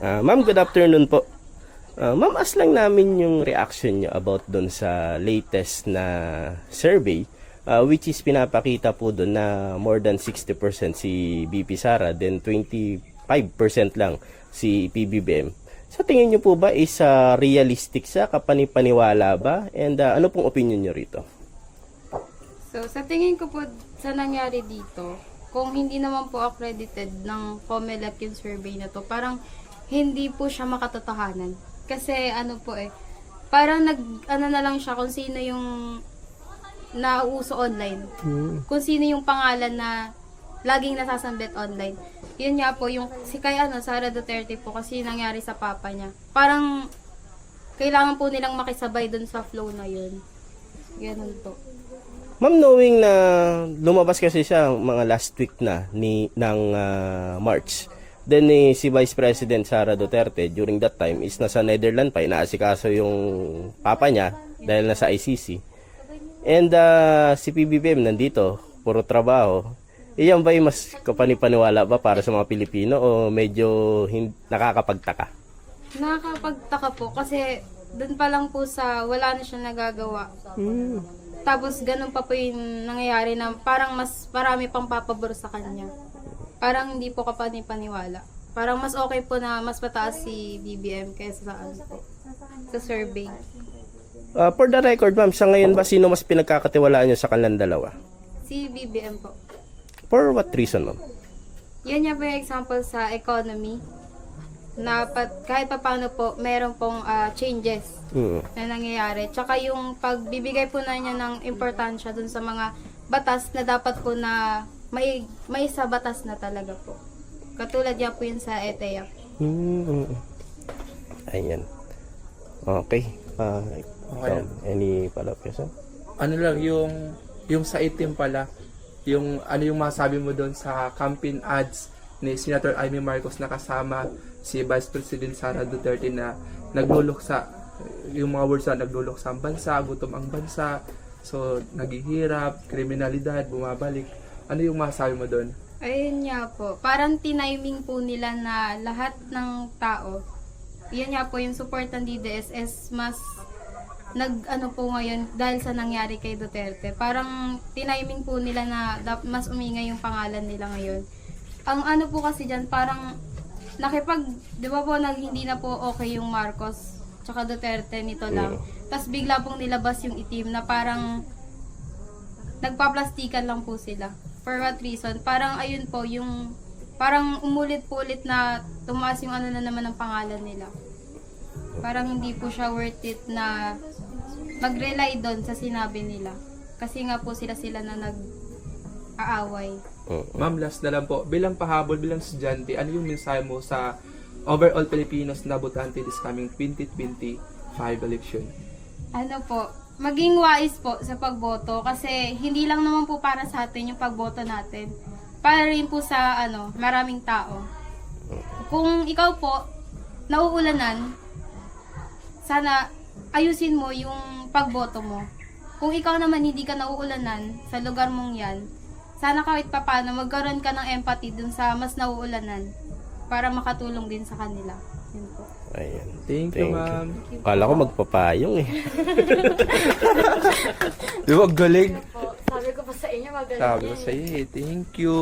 Ma'am, good afternoon po. Ma'am, as lang namin yung reaction nyo about doon sa latest na survey, which is pinapakita po doon na more than 60% si BP Sara, then 25% lang si PBBM. Sa tingin nyo po ba is realistic sa kapanipaniwala ba? And ano pong opinion nyo rito? So, sa tingin ko po sa nangyari dito, kung hindi naman po accredited ng COMELEC yung survey na to, parang hindi po siya makatotohanan. Kasi parang ano na lang siya kung sino yung nauuso online. Kung sino yung pangalan na laging nasasambit online. Yun nga po, yung si kay Sara Duterte po kasi nangyari sa papa niya. Parang kailangan po nilang makisabay dun sa flow na yun. Ganun po. Ma'am, knowing na lumabas kasi siya mga last week na ng March. Then si Vice President Sara Duterte during that time is nasa Netherlands pa, inaasikaso yung papa niya dahil nasa ICC. And si PBBM nandito, puro trabaho. Iyan ba yung mas kapanipaniwala ba para sa mga Pilipino o medyo nakakapagtaka? Nakakapagtaka po kasi dun pa lang po sa wala na siya nagagawa. Tapos ganun pa po yung nangyayari na parang mas marami pang papabor sa kanya. Parang hindi po kapanipaniwala. Parang mas okay po na mas mataas si BBM kaysa sa sa survey. For the record, ma'am, sa ngayon ba sino mas pinagkakatiwalaan niyo sa kanilang dalawa? Si BBM po. For what reason, ma'am? Yan yung example sa economy na kahit pa paano po meron pong changes na nangyayari. Tsaka yung pagbibigay po na niya ng importansya dun sa mga batas na dapat po na may sa batas na talaga po. Katulad yan po yun sa ETEA. Ayan. Okay. Okay. Any follow-up question? Ano lang yung sa itim pala, yung ano yung masabi mo doon sa campaign ads ni Senator Amy Marcos na kasama si Vice President Sara Duterte na nagluluksa, yung mga words na nagluluksa ang bansa, gutom ang bansa, so naghihirap, kriminalidad, bumabalik. Ano yung masabi mo doon? Ayun nga po. Parang tiniming po nila na lahat ng tao, yan nga po yung support ng DDSS mas po ngayon dahil sa nangyari kay Duterte. Parang tiniming po nila na mas umingay yung pangalan nila ngayon. Ang po kasi dyan, parang di ba po hindi na po okay yung Marcos tsaka Duterte nito lang. Tapos bigla pong nilabas yung itim na parang nagpaplastikan lang po sila. For what reason? Parang ayun po, yung parang umulit-pulit na tumaas yung na naman ng pangalan nila. Parang hindi po siya worth it na mag-rely doon sa sinabi nila. Kasi nga po sila na nag-aaway. Ma'am, last na lang po. Bilang pahabol, bilang estudyante, ano yung mensahe mo sa overall Filipinos na botante this coming 2025 election? Maging wise po sa pagboto kasi hindi lang naman po para sa atin yung pagboto natin. Para rin po sa maraming tao. Kung ikaw po nauulanan, sana ayusin mo yung pagboto mo. Kung ikaw naman hindi ka nauulanan sa lugar mong yan, sana kahit papaano magkaroon ka ng empathy dun sa mas nauulanan para makatulong din sa kanila. Yun po. Ayan. Thank you, ma'am. Kala ko magpapayong eh. Di ba, galing? Sabi ko pa sa inyo, magaling Sabi ko yan. sa'yo eh. Thank you.